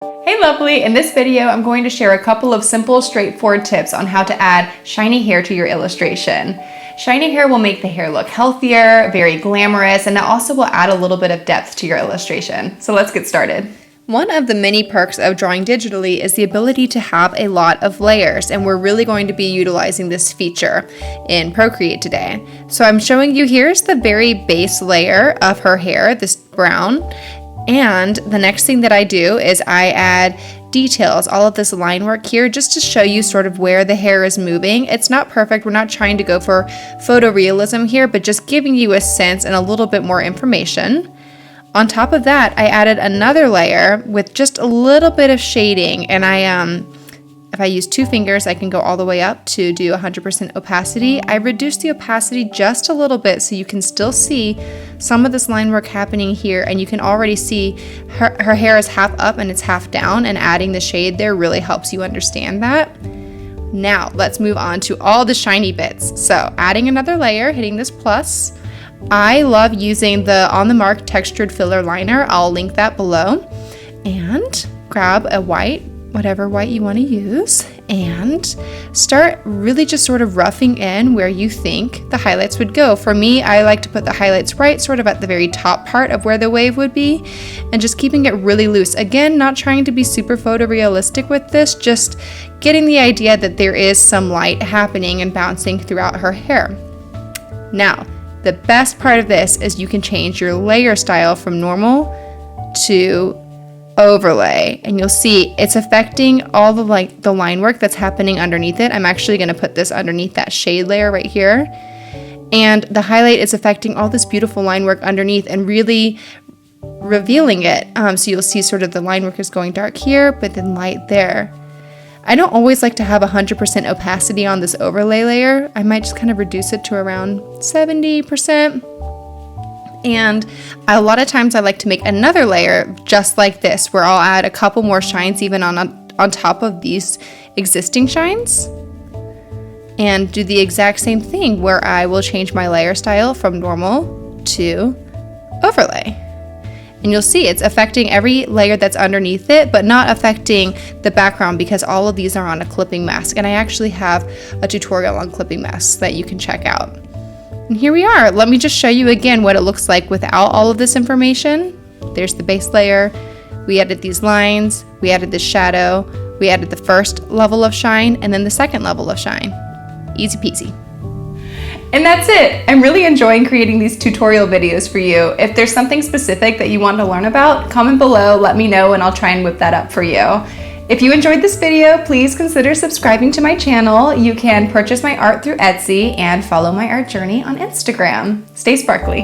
Hey lovely, in this video I'm going to share a couple of simple, straightforward tips on how to add shiny hair to your illustration. Shiny hair will make the hair look healthier, very glamorous, and it also will add a little bit of depth to your illustration. So let's get started. One of the many perks of drawing digitally is the ability to have a lot of layers, and we're really going to be utilizing this feature in Procreate today. So I'm showing you, here's the very base layer of her hair, this brown. And the next thing that I do is I add details, all of this line work here, just to show you sort of where the hair is moving. It's not perfect. We're not trying to go for photorealism here, but just giving you a sense and a little bit more information. On top of that, I added another layer with just a little bit of shading, and if I use 2 fingers, I can go all the way up to do 100% opacity. I reduced the opacity just a little bit so you can still see some of this line work happening here, and you can already see her hair is half up and it's half down, and adding the shade there really helps you understand that. Now, let's move on to all the shiny bits. So, adding another layer, hitting this plus. I love using the On The Mark textured filler liner. I'll link that below. And grab a white, whatever white you want to use, and start really just sort of roughing in where you think the highlights would go. For me, I like to put the highlights right sort of at the very top part of where the wave would be, and just keeping it really loose. Again, not trying to be super photorealistic with this, just getting the idea that there is some light happening and bouncing throughout her hair. Now, the best part of this is you can change your layer style from normal to overlay, and you'll see it's affecting all the line work that's happening underneath it. I'm actually going to put this underneath that shade layer right here, and the highlight is affecting all this beautiful line work underneath and really revealing it. So you'll see sort of the line work is going dark here, but then light there. I don't always like to have 100% opacity on this overlay layer. I might just kind of reduce it to around 70%. And a lot of times I like to make another layer just like this, where I'll add a couple more shines even on top of these existing shines, and do the exact same thing where I will change my layer style from normal to overlay. And you'll see it's affecting every layer that's underneath it, but not affecting the background, because all of these are on a clipping mask. And I actually have a tutorial on clipping masks that you can check out. And here we are. Let me just show you again what it looks like without all of this information. There's the base layer. We added these lines. We added this shadow. We added the first level of shine and then the second level of shine. Easy peasy. And that's it. I'm really enjoying creating these tutorial videos for you. If there's something specific that you want to learn about, comment below, let me know, and I'll try and whip that up for you. If you enjoyed this video, please consider subscribing to my channel. You can purchase my art through Etsy and follow my art journey on Instagram. Stay sparkly.